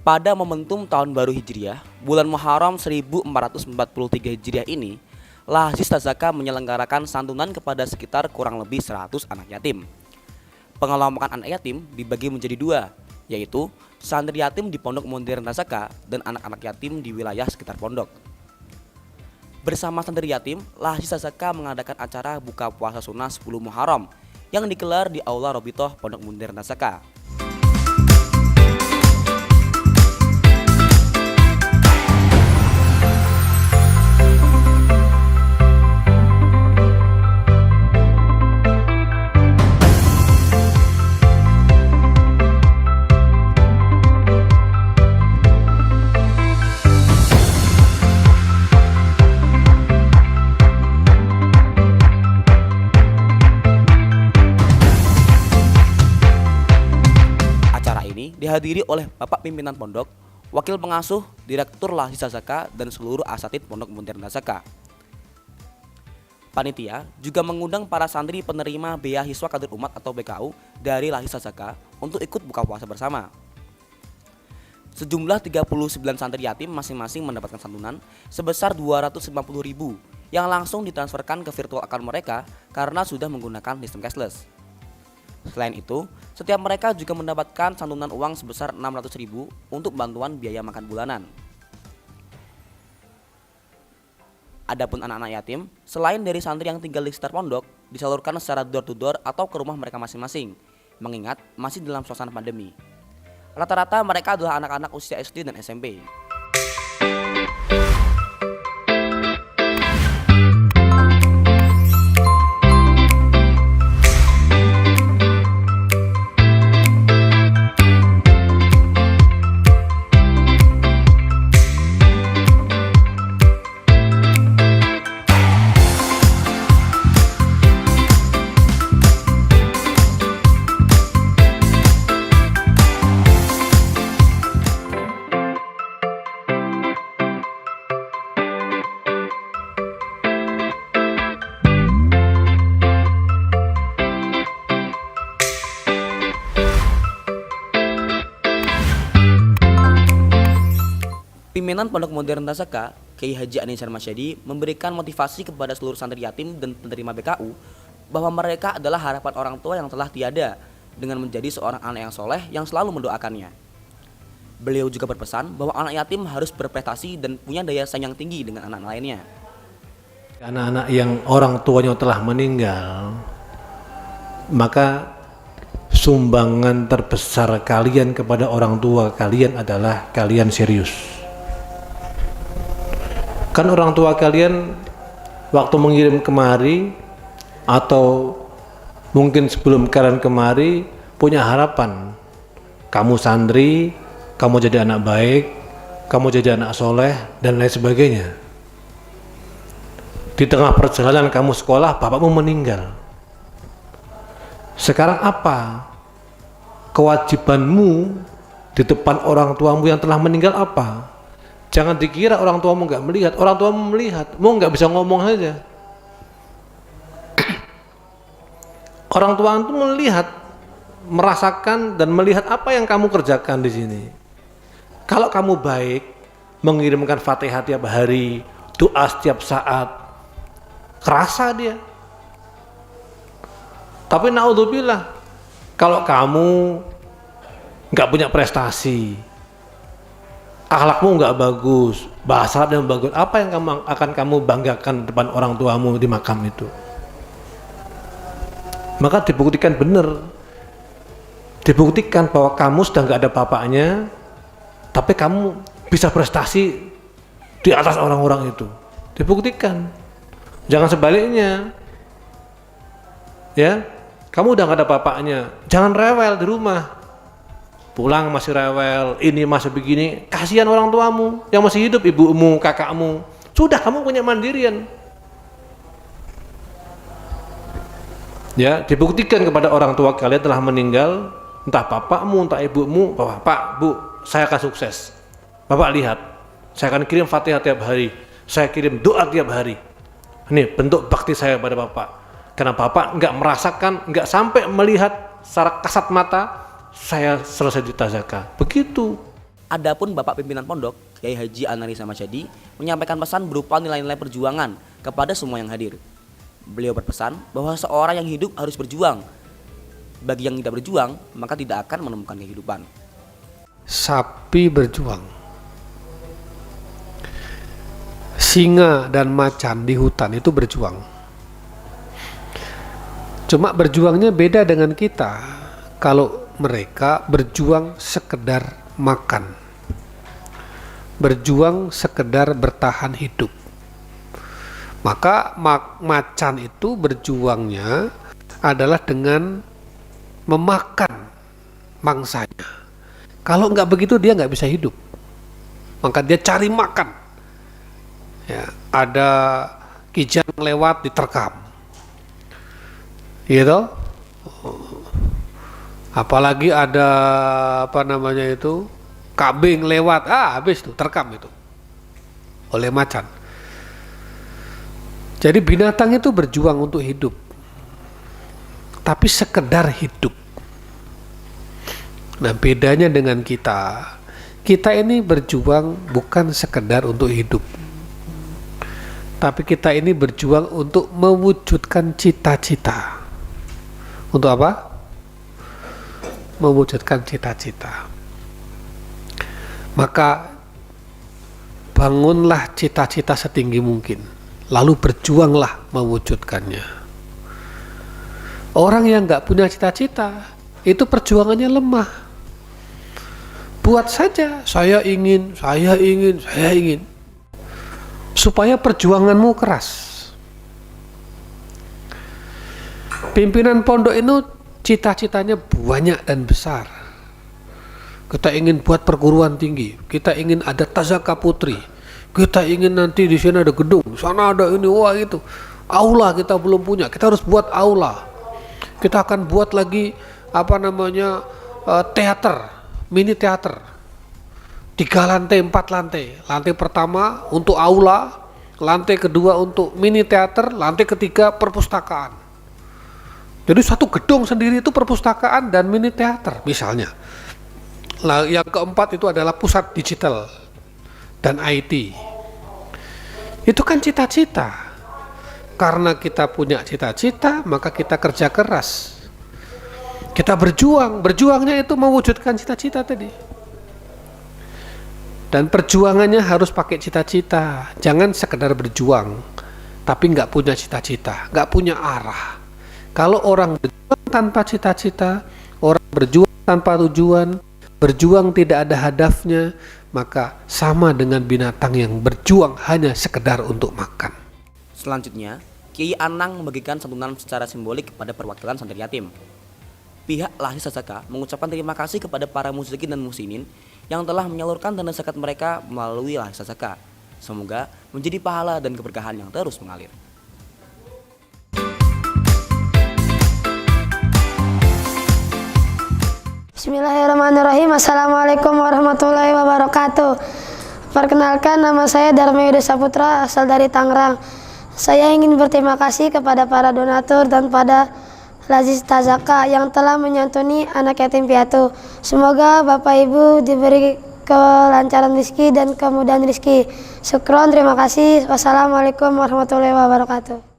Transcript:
Pada momentum tahun baru Hijriah, bulan Muharram 1443 Hijriah ini, Lahsis Tazaka menyelenggarakan santunan kepada sekitar kurang lebih 100 anak yatim. Pengelompokan anak yatim dibagi menjadi dua, yaitu santri yatim di Pondok Modern Tazaka dan anak-anak yatim di wilayah sekitar pondok. Bersama santri yatim, Lahsis Tazaka mengadakan acara buka puasa sunnah 10 Muharram yang digelar di Aula Robitoh Pondok Modern Tazaka. Dihadiri oleh Bapak Pimpinan Pondok, Wakil Pengasuh, Direktur Lahsis Tazaka, dan seluruh asatid Pondok Modern Tazaka. Panitia juga mengundang para santri penerima Beasiswa Kader Umat atau BKU dari Lahsis Tazaka untuk ikut buka puasa bersama. Sejumlah 39 santri yatim masing-masing mendapatkan santunan sebesar 250.000 yang langsung ditransferkan ke virtual account mereka karena sudah menggunakan sistem cashless. Selain itu, setiap mereka juga mendapatkan santunan uang sebesar 600.000 untuk bantuan biaya makan bulanan. Adapun anak-anak yatim, selain dari santri yang tinggal di sekitar pondok, disalurkan secara door to door atau ke rumah mereka masing-masing, mengingat masih dalam suasana pandemi. Rata-rata mereka adalah anak-anak usia SD dan SMP. Pimpinan Pondok Modern Tazaka, Kiai Haji Anisyar Masyadi, memberikan motivasi kepada seluruh santri yatim dan penerima BKU bahwa mereka adalah harapan orang tua yang telah tiada dengan menjadi seorang anak yang soleh yang selalu mendoakannya. Beliau juga berpesan bahwa anak yatim harus berprestasi dan punya daya saing yang tinggi dengan anak lainnya. Anak-anak yang orang tuanya telah meninggal, maka sumbangan terbesar kalian kepada orang tua kalian adalah kalian serius. Kan orang tua kalian waktu mengirim kemari atau mungkin sebelum kalian kemari punya harapan, kamu santri, kamu jadi anak baik, kamu jadi anak soleh dan lain sebagainya. Di tengah perjalanan kamu sekolah, bapakmu meninggal. Sekarang apa kewajibanmu di depan orang tuamu yang telah meninggal apa? Jangan dikira orang tuamu nggak melihat, orang tuamu melihat, mau nggak bisa ngomong saja. Orang tua itu melihat, merasakan dan melihat apa yang kamu kerjakan di sini. Kalau kamu baik, mengirimkan Fatihah tiap hari, doa setiap saat, kerasa dia. Tapi naudzubillah, kalau kamu nggak punya prestasi, akhlakmu nggak bagus, bahasa Arab yang bagus, apa yang akan kamu banggakan depan orang tuamu di makam itu? Maka dibuktikan benar, dibuktikan bahwa kamu sudah nggak ada bapaknya, tapi kamu bisa prestasi di atas orang-orang itu. Dibuktikan. Jangan sebaliknya, ya. Kamu udah nggak ada bapaknya, jangan rewel di rumah. Pulang masih rewel, ini masih begini, kasihan orang tuamu yang masih hidup, ibumu, kakakmu. Sudah, kamu punya mandirian. Ya, dibuktikan kepada orang tua kalian telah meninggal, entah bapakmu, entah ibumu, bahwa Pak, Bu, saya akan sukses. Bapak lihat, saya akan kirim Fatihah tiap hari, saya kirim doa tiap hari. Ini bentuk bakti saya pada Bapak. Karena Bapak nggak merasakan, nggak sampai melihat secara kasat mata, saya selesai ditazaka. Begitu. Adapun Bapak Pimpinan Pondok, Kiai Haji Anari Samasyadi, menyampaikan pesan berupa nilai-nilai perjuangan kepada semua yang hadir. Beliau berpesan bahwa seorang yang hidup harus berjuang. Bagi yang tidak berjuang, maka tidak akan menemukan kehidupan. Sapi berjuang, singa dan macan di hutan itu berjuang. Cuma berjuangnya beda dengan kita. Kalau mereka berjuang sekedar makan, berjuang sekedar bertahan hidup, maka macan itu berjuangnya adalah dengan memakan mangsanya. Kalau nggak begitu dia nggak bisa hidup, maka dia cari makan. Ya, ada kijang lewat diterkam, gitu. Apalagi ada kambing lewat, habis tuh terkam itu oleh macan. Jadi binatang itu berjuang untuk hidup, tapi sekedar hidup. Nah, bedanya dengan kita ini berjuang bukan sekedar untuk hidup, tapi kita ini berjuang untuk mewujudkan cita-cita. Untuk apa? Mewujudkan cita-cita. Maka bangunlah cita-cita setinggi mungkin, lalu berjuanglah mewujudkannya. Orang yang nggak punya cita-cita itu perjuangannya lemah. Buat saja, saya ingin, supaya perjuanganmu keras. Pimpinan pondok itu cita-citanya banyak dan besar. Kita ingin buat perguruan tinggi, kita ingin ada Tazaka Putri, kita ingin nanti di sini ada gedung, sana ada ini, wah itu. Aula kita belum punya, kita harus buat aula. Kita akan buat lagi teater, mini teater, 3 lantai, 4 lantai. Lantai pertama untuk aula, lantai kedua untuk mini teater, lantai ketiga perpustakaan. Jadi satu gedung sendiri itu perpustakaan dan mini teater misalnya. Nah, yang keempat itu adalah pusat digital dan IT. Itu kan cita-cita. Karena kita punya cita-cita, maka kita kerja keras. Kita berjuang, berjuangnya itu mewujudkan cita-cita tadi. Dan perjuangannya harus pakai cita-cita. Jangan sekedar berjuang, tapi nggak punya cita-cita, nggak punya arah. Kalau orang berjuang tanpa cita-cita, orang berjuang tanpa tujuan, berjuang tidak ada hadafnya, maka sama dengan binatang yang berjuang hanya sekedar untuk makan. Selanjutnya, Kiai Anang membagikan santunan secara simbolik kepada perwakilan santri yatim. Pihak Lahis Sazaka mengucapkan terima kasih kepada para musyikin dan muslimin yang telah menyalurkan dana zakat mereka melalui Lahis Sazaka. Semoga menjadi pahala dan keberkahan yang terus mengalir. Bismillahirrahmanirrahim. Assalamualaikum warahmatullahi wabarakatuh. Perkenalkan, nama saya Darma Yuda Saputra, asal dari Tangerang. Saya ingin berterima kasih kepada para donatur dan pada Lahis Tazaka yang telah menyantuni anak yatim piatu. Semoga Bapak Ibu diberi kelancaran rezeki dan kemudahan rezeki. Syukron, terima kasih. Wassalamualaikum warahmatullahi wabarakatuh.